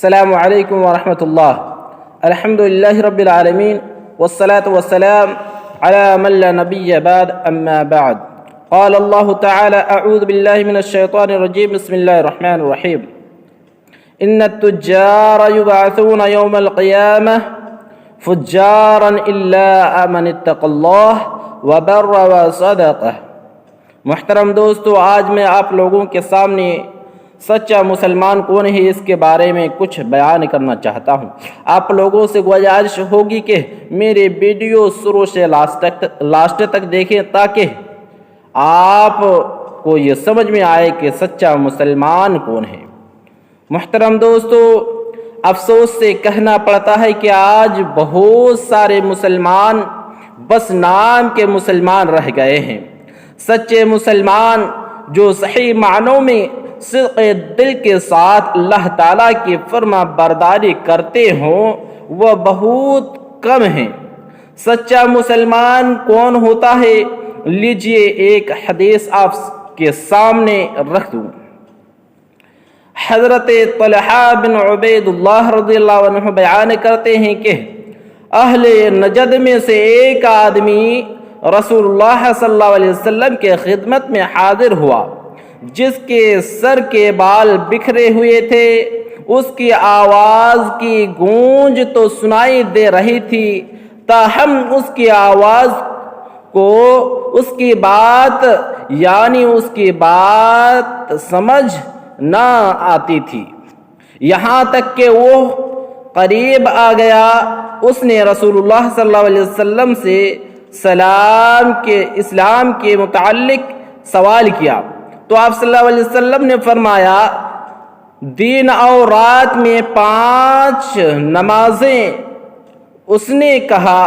السلام علیکم ورحمۃ اللہ۔ الحمد للہ رب العالمین والصلاة والسلام على من لا نبی بعد اما بعد۔ قال اللہ تعالی اعوذ باللہ من الشیطان الرجیم بسم اللہ الرحمن الرحیم۔ ان التجار یبعثون یوم القیامہ فجارا الا من اتقى اللہ وبر وصدق۔ محترم دوستو، آج میں آپ لوگوں کے سامنے سچا مسلمان کون ہے اس کے بارے میں کچھ بیان کرنا چاہتا ہوں۔ آپ لوگوں سے گزارش ہوگی کہ میرے ویڈیو شروع سے لاسٹ تک دیکھیں تاکہ آپ کو یہ سمجھ میں آئے کہ سچا مسلمان کون ہے۔ محترم دوستو، افسوس سے کہنا پڑتا ہے کہ آج بہت سارے مسلمان بس نام کے مسلمان رہ گئے ہیں۔ سچے مسلمان جو صحیح معنوں میں صدق دل کے ساتھ اللہ تعالیٰ کی فرما برداری کرتے ہوں وہ بہت کم ہیں۔ سچا مسلمان کون ہوتا ہے؟ لیجئے ایک حدیث آپ کے سامنے رکھ دوں۔ حضرت طلحہ بن عبید اللہ رضی اللہ عنہ بیان کرتے ہیں کہ اہل نجد میں سے ایک آدمی رسول اللہ صلی اللہ علیہ وسلم کے خدمت میں حاضر ہوا جس کے سر کے بال بکھرے ہوئے تھے۔ اس کی آواز کی گونج تو سنائی دے رہی تھی، تاہم اس کی آواز کو اس کی بات سمجھ نہ آتی تھی۔ یہاں تک کہ وہ قریب آ گیا، اس نے رسول اللہ صلی اللہ علیہ وسلم سے اسلام کے متعلق سوال کیا تو آپ صلی اللہ علیہ وسلم نے فرمایا، دن اور رات میں 5 نمازیں۔ اس نے کہا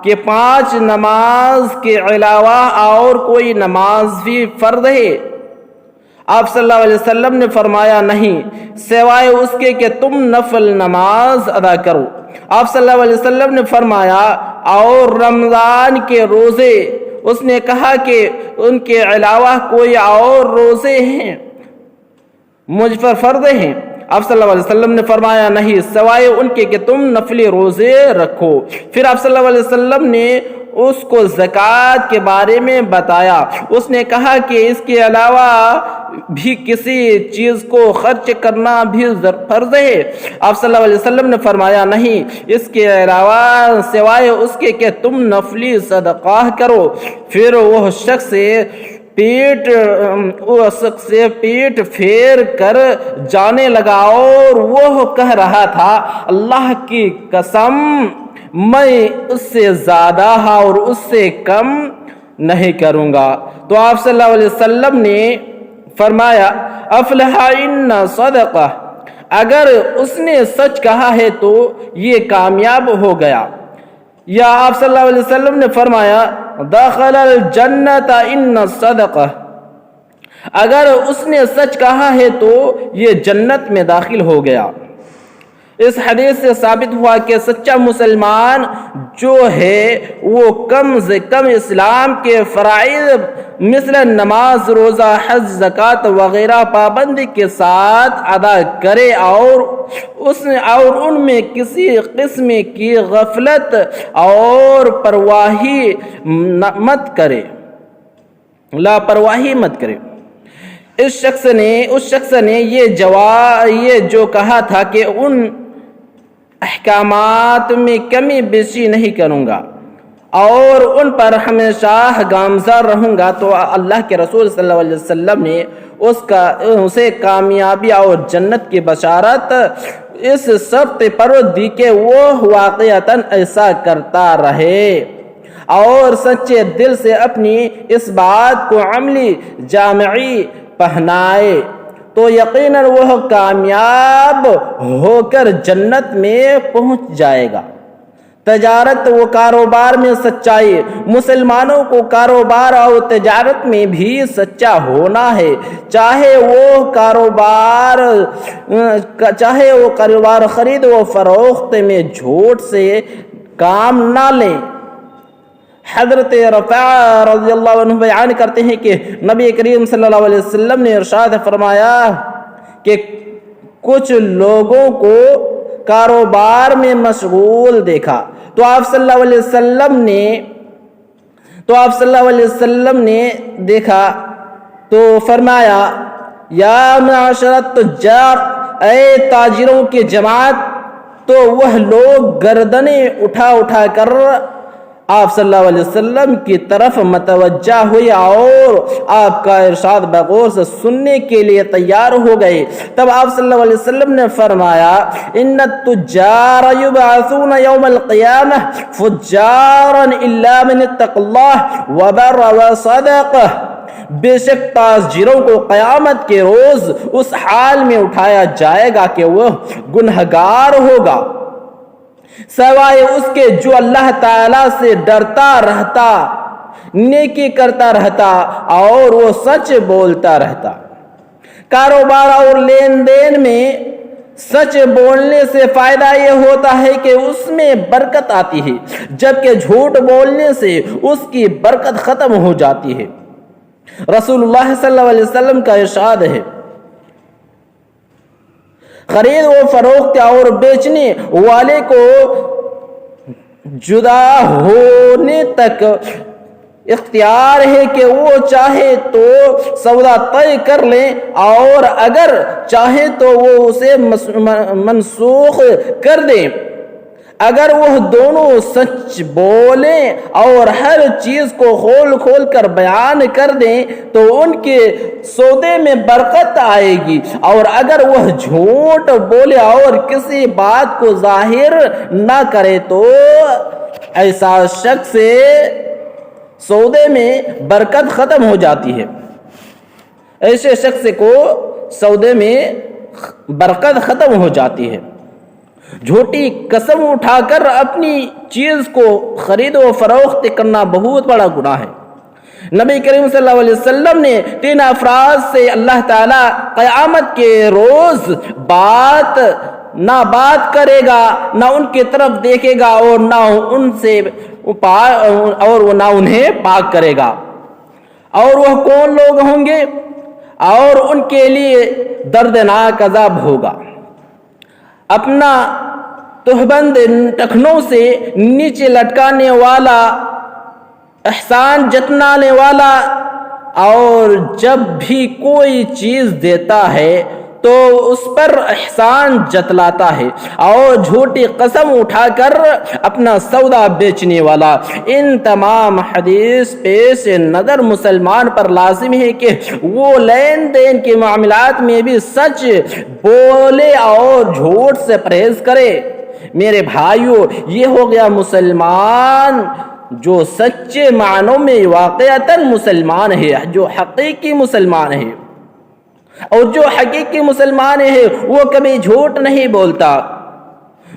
کہ 5 نماز کے علاوہ اور کوئی نماز بھی فرض ہے؟ آپ صلی اللہ علیہ وسلم نے فرمایا، نہیں، سوائے اس کے کہ تم نفل نماز ادا کرو۔ آپ صلی اللہ علیہ وسلم نے فرمایا، اور رمضان کے روزے؟ اس نے کہا کہ ان کے علاوہ کوئی اور روزے ہیں مجھ پر فرض ہیں؟ آپ صلی اللہ علیہ وسلم نے فرمایا، نہیں، سوائے ان کے کہ تم نفلی روزے رکھو۔ پھر آپ صلی اللہ علیہ وسلم نے اس کو زکوٰۃ کے بارے میں بتایا۔ اس نے کہا کہ اس کے علاوہ بھی کسی چیز کو خرچ کرنا بھی فرض ہے؟ آپ صلی اللہ علیہ وسلم نے فرمایا، نہیں، اس کے علاوہ سوائے اس کے کہ تم نفلی صدقہ کرو۔ پھر وہ شخص پیٹ پھیر کر جانے لگا اور وہ کہہ رہا تھا، اللہ کی قسم، میں اس سے زیادہ اور اس سے کم نہیں کروں گا۔ تو آپ صلی اللہ علیہ وسلم نے فرمایا، افلح ان صدقہ، اگر اس نے سچ کہا ہے تو یہ کامیاب ہو گیا۔ یا آپ صلی اللہ علیہ وسلم نے فرمایا، دخل الجنت ان صدقہ، اگر اس نے سچ کہا ہے تو یہ جنت میں داخل ہو گیا۔ اس حدیث سے ثابت ہوا کہ سچا مسلمان جو ہے وہ کم سے کم اسلام کے فرائض مثل نماز، روزہ، حج، زکوٰۃ وغیرہ پابندی کے ساتھ ادا کرے اور ان میں کسی قسم کی غفلت اور لاپرواہی مت کرے۔ اس شخص نے یہ جو کہا تھا کہ ان احکامات میں کمی بیشی نہیں کروں گا اور ان پر ہمیشہ گامزن رہوں گا، تو اللہ کے رسول صلی اللہ علیہ وسلم نے اسے کامیابی اور جنت کی بشارت اس شرط پر دی کہ وہ واقعتاً ایسا کرتا رہے اور سچے دل سے اپنی اس بات کو عملی جامعی پہنائے، تو یقیناً وہ کامیاب ہو کر جنت میں پہنچ جائے گا۔ تجارت و کاروبار میں سچائی، مسلمانوں کو کاروبار اور تجارت میں بھی سچا ہونا ہے، چاہے وہ کاروبار خرید و فروخت میں جھوٹ سے کام نہ لیں۔ حضرت رفاع رضی اللہ عنہ بیان کرتے ہیں کہ نبی کریم صلی اللہ علیہ وسلم نے ارشاد فرمایا کہ کچھ لوگوں کو کاروبار میں مشغول دیکھا تو آپ صلی اللہ علیہ وسلم نے دیکھا تو فرمایا یا معاشر التجار، اے تاجروں کی جماعت۔ تو وہ لوگ گردنیں اٹھا اٹھا کر آپ صلی اللہ علیہ وسلم کی طرف متوجہ ہوئے اور آپ کا ارشاد بغور سے سننے کے لیے تیار ہو گئے۔ تب آپ صلی اللہ علیہ وسلم نے فرمایا ان التجار یبعثون یوم القیامہ فجارا الا من اتقى اللہ وبر وصدق، بے شک تاجروں کو قیامت کے روز اس حال میں اٹھایا جائے گا کہ وہ گنہگار ہوگا سوائے اس کے جو اللہ تعالیٰ سے ڈرتا رہتا، نیکی کرتا رہتا اور وہ سچ بولتا رہتا۔ کاروبار اور لین دین میں سچ بولنے سے فائدہ یہ ہوتا ہے کہ اس میں برکت آتی ہے، جبکہ جھوٹ بولنے سے اس کی برکت ختم ہو جاتی ہے۔ رسول اللہ صلی اللہ علیہ وسلم کا ارشاد ہے خرید و فروخت اور بیچنے والے کو جدا ہونے تک اختیار ہے کہ وہ چاہے تو سودا طے کر لیں اور اگر چاہے تو وہ اسے منسوخ کر دیں۔ اگر وہ دونوں سچ بولیں اور ہر چیز کو کھول کھول کر بیان کر دیں تو ان کے سودے میں برکت آئے گی، اور اگر وہ جھوٹ بولے اور کسی بات کو ظاہر نہ کرے تو ایسا شخص سے سودے میں برکت ختم ہو جاتی ہے۔ ایسے شخص کو سودے میں برکت ختم ہو جاتی ہے۔ جھوٹی قسم اٹھا کر اپنی چیز کو خرید و فروخت کرنا بہت بڑا گناہ ہے۔ نبی کریم صلی اللہ علیہ وسلم نے 3 افراد سے اللہ تعالیٰ قیامت کے روز نہ بات کرے گا، نہ ان کی طرف دیکھے گا اور نہ انہیں پاک کرے گا۔ اور وہ کون لوگ ہوں گے؟ اور ان کے لیے دردناک عذاب ہوگا۔ اپنا تہبند ٹخنوں سے نیچے لٹکانے والا، احسان جتلانے والا، اور جب بھی کوئی چیز دیتا ہے تو اس پر احسان جتلاتا ہے، اور جھوٹی قسم اٹھا کر اپنا سودا بیچنے والا۔ ان تمام حدیث پیش نظر مسلمان پر لازم ہے کہ وہ لین دین کے معاملات میں بھی سچ بولے اور جھوٹ سے پرہیز کرے۔ میرے بھائیو، یہ ہو گیا مسلمان جو سچے معنوں میں واقعتاً مسلمان ہے، جو حقیقی مسلمان ہے۔ اور جو حقیقی مسلمان ہے وہ کبھی جھوٹ نہیں بولتا۔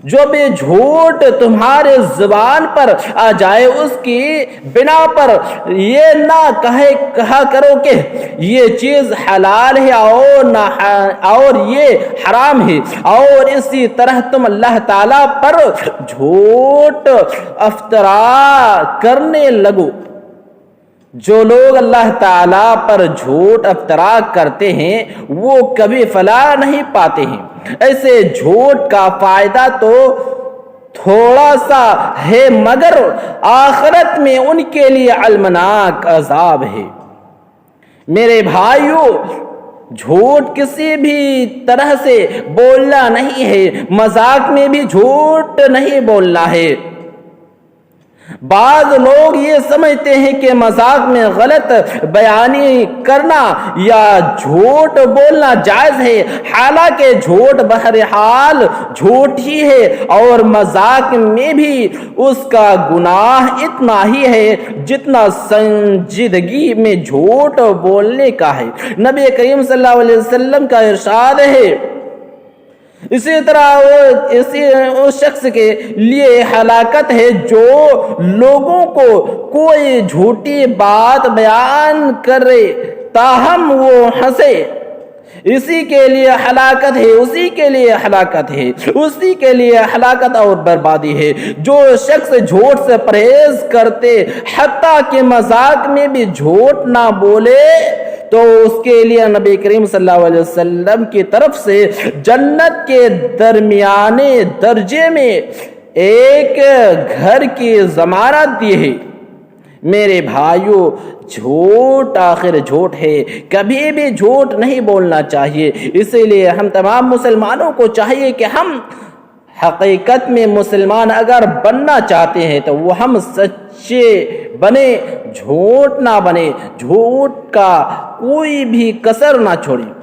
جو بھی جھوٹ تمہارے زبان پر آ جائے اس کی بنا پر یہ نہ کہا کرو کہ یہ چیز حلال ہے اور یہ حرام ہے، اور اسی طرح تم اللہ تعالیٰ پر جھوٹ افطرا کرنے لگو۔ جو لوگ اللہ تعالیٰ پر جھوٹ افطرا کرتے ہیں وہ کبھی فلاح نہیں پاتے ہیں۔ ایسے جھوٹ کا فائدہ تو تھوڑا سا ہے مگر آخرت میں ان کے لیے المناک عذاب ہے۔ میرے بھائیو، جھوٹ کسی بھی طرح سے بولنا نہیں ہے، مذاق میں بھی جھوٹ نہیں بولنا ہے۔ بعض لوگ یہ سمجھتے ہیں کہ مذاق میں غلط بیانی کرنا یا جھوٹ بولنا جائز ہے، حالانکہ جھوٹ بہرحال جھوٹ ہی ہے، اور مذاق میں بھی اس کا گناہ اتنا ہی ہے جتنا سنجیدگی میں جھوٹ بولنے کا ہے۔ نبی کریم صلی اللہ علیہ وسلم کا ارشاد ہے اسی طرح اس شخص کے لیے ہلاکت ہے جو لوگوں کو کوئی جھوٹی بات بیان کرے تاہم وہ ہنسے، اسی کے لیے ہلاکت ہے، اسی کے لیے ہلاکت ہے، اسی کے لیے ہلاکت اور بربادی ہے۔ جو شخص جھوٹ سے پرہیز کرتے، حتیٰ کہ مذاق میں بھی جھوٹ نہ بولے، تو اس کے لیے نبی کریم صلی اللہ علیہ وسلم کی طرف سے جنت کے درمیانے درجے میں ایک گھر کی ضمانت دی ہے۔ میرے بھائیو، جھوٹ آخر جھوٹ ہے، کبھی بھی جھوٹ نہیں بولنا چاہیے۔ اسی لیے ہم تمام مسلمانوں کو چاہیے کہ ہم حقیقت میں مسلمان اگر بننا چاہتے ہیں تو وہ ہم سچے بنے، جھوٹ نہ بنے، جھوٹ کا کوئی بھی کسر نہ چھوڑیں۔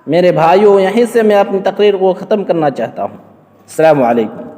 میرے بھائیو، یہیں سے میں اپنی تقریر کو ختم کرنا چاہتا ہوں۔ السلام علیکم۔